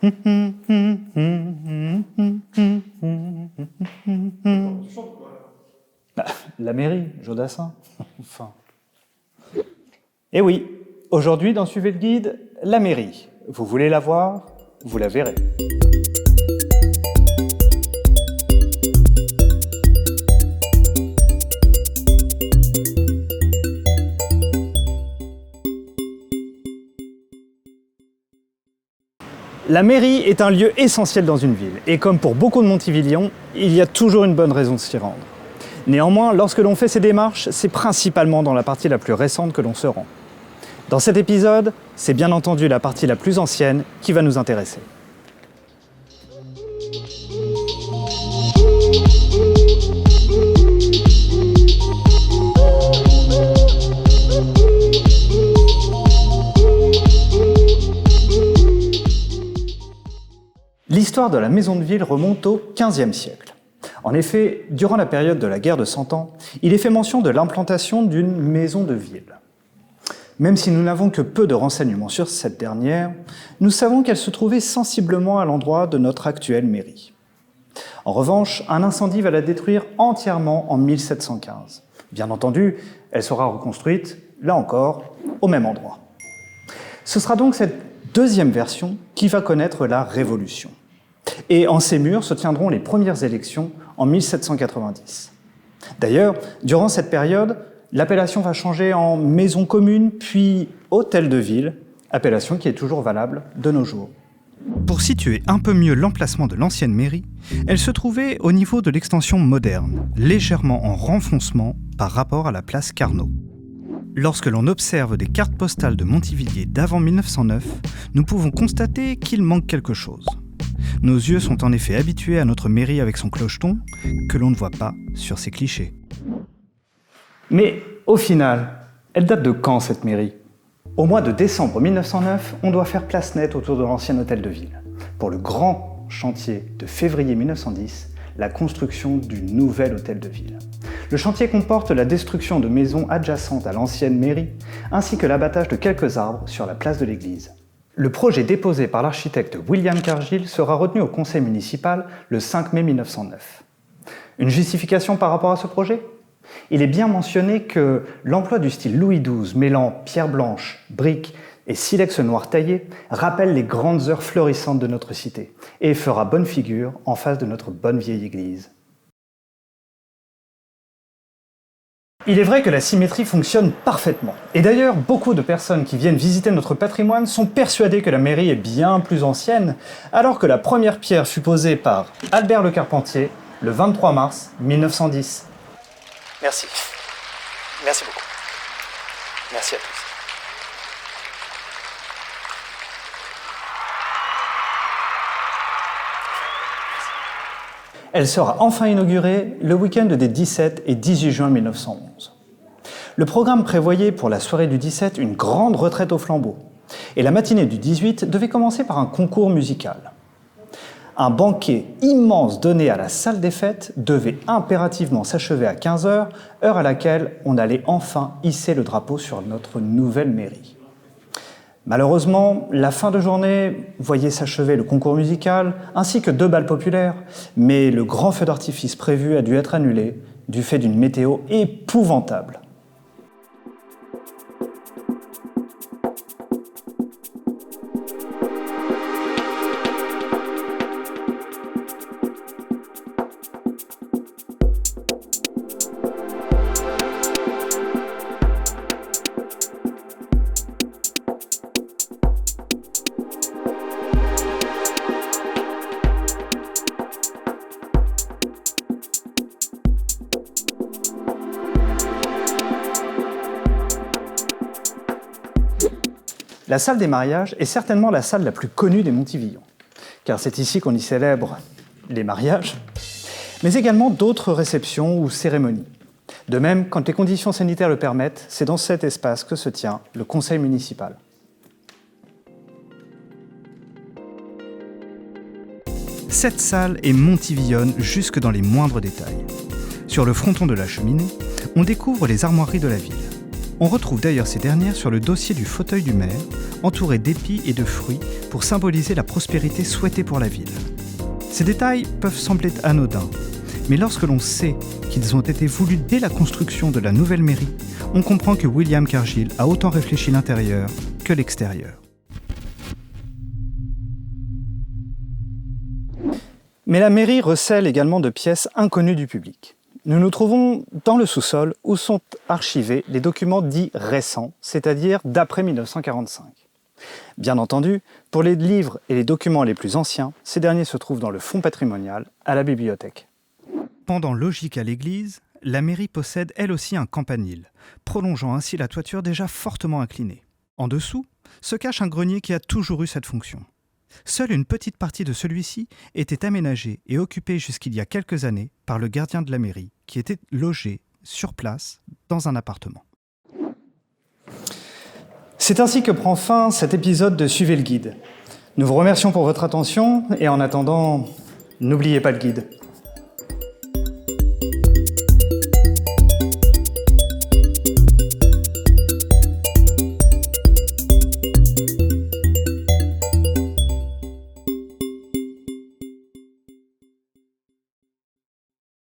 Tu chantes quoi là? La mairie, Jodassin. Enfin. Eh oui, aujourd'hui dans Suivez le guide, la mairie. Vous voulez la voir, vous la verrez. La mairie est un lieu essentiel dans une ville, et comme pour beaucoup de Montivillians, il y a toujours une bonne raison de s'y rendre. Néanmoins, lorsque l'on fait ces démarches, c'est principalement dans la partie la plus récente que l'on se rend. Dans cet épisode, c'est bien entendu la partie la plus ancienne qui va nous intéresser. L'histoire de la maison de ville remonte au XVe siècle. En effet, durant la période de la guerre de Cent Ans, il est fait mention de l'implantation d'une maison de ville. Même si nous n'avons que peu de renseignements sur cette dernière, nous savons qu'elle se trouvait sensiblement à l'endroit de notre actuelle mairie. En revanche, un incendie va la détruire entièrement en 1715. Bien entendu, elle sera reconstruite, là encore, au même endroit. Ce sera donc cette deuxième version qui va connaître la Révolution. Et en ces murs se tiendront les premières élections en 1790. D'ailleurs, durant cette période, l'appellation va changer en maison commune, puis hôtel de ville, appellation qui est toujours valable de nos jours. Pour situer un peu mieux l'emplacement de l'ancienne mairie, elle se trouvait au niveau de l'extension moderne, légèrement en renfoncement par rapport à la place Carnot. Lorsque l'on observe des cartes postales de Montivilliers d'avant 1909, nous pouvons constater qu'il manque quelque chose. Nos yeux sont en effet habitués à notre mairie avec son clocheton, que l'on ne voit pas sur ses clichés. Mais au final, elle date de quand cette mairie ? Au mois de décembre 1909, on doit faire place nette autour de l'ancien hôtel de ville, pour le grand chantier de février 1910, la construction du nouvel hôtel de ville. Le chantier comporte la destruction de maisons adjacentes à l'ancienne mairie, ainsi que l'abattage de quelques arbres sur la place de l'église. Le projet déposé par l'architecte William Cargill sera retenu au conseil municipal le 5 mai 1909. Une justification par rapport à ce projet ? Il est bien mentionné que l'emploi du style Louis XII mêlant pierre blanche, briques et silex noir taillé rappelle les grandes heures florissantes de notre cité et fera bonne figure en face de notre bonne vieille église. Il est vrai que la symétrie fonctionne parfaitement. Et d'ailleurs, beaucoup de personnes qui viennent visiter notre patrimoine sont persuadées que la mairie est bien plus ancienne, alors que la première pierre fut posée par Albert le Carpentier le 23 mars 1910. Merci. Merci beaucoup. Merci à tous. Elle sera enfin inaugurée le week-end des 17 et 18 juin 1911. Le programme prévoyait pour la soirée du 17 une grande retraite au flambeau. Et la matinée du 18 devait commencer par un concours musical. Un banquet immense donné à la salle des fêtes devait impérativement s'achever à 15h, heure à laquelle on allait enfin hisser le drapeau sur notre nouvelle mairie. Malheureusement, la fin de journée voyait s'achever le concours musical ainsi que 2 bals populaires, mais le grand feu d'artifice prévu a dû être annulé du fait d'une météo épouvantable. La salle des mariages est certainement la salle la plus connue des Montivillians, car c'est ici qu'on y célèbre les mariages, mais également d'autres réceptions ou cérémonies. De même, quand les conditions sanitaires le permettent, c'est dans cet espace que se tient le conseil municipal. Cette salle est montivillonne jusque dans les moindres détails. Sur le fronton de la cheminée, on découvre les armoiries de la ville. On retrouve d'ailleurs ces dernières sur le dossier du fauteuil du maire, entouré d'épis et de fruits pour symboliser la prospérité souhaitée pour la ville. Ces détails peuvent sembler anodins, mais lorsque l'on sait qu'ils ont été voulus dès la construction de la nouvelle mairie, on comprend que William Cargill a autant réfléchi l'intérieur que l'extérieur. Mais la mairie recèle également de pièces inconnues du public. Nous nous trouvons dans le sous-sol où sont archivés les documents dits récents, c'est-à-dire d'après 1945. Bien entendu, pour les livres et les documents les plus anciens, ces derniers se trouvent dans le fonds patrimonial, à la bibliothèque. Pendant logique à l'église, la mairie possède elle aussi un campanile, prolongeant ainsi la toiture déjà fortement inclinée. En dessous se cache un grenier qui a toujours eu cette fonction. Seule une petite partie de celui-ci était aménagée et occupée jusqu'il y a quelques années par le gardien de la mairie, qui était logé sur place dans un appartement. C'est ainsi que prend fin cet épisode de Suivez le guide. Nous vous remercions pour votre attention et en attendant, n'oubliez pas le guide.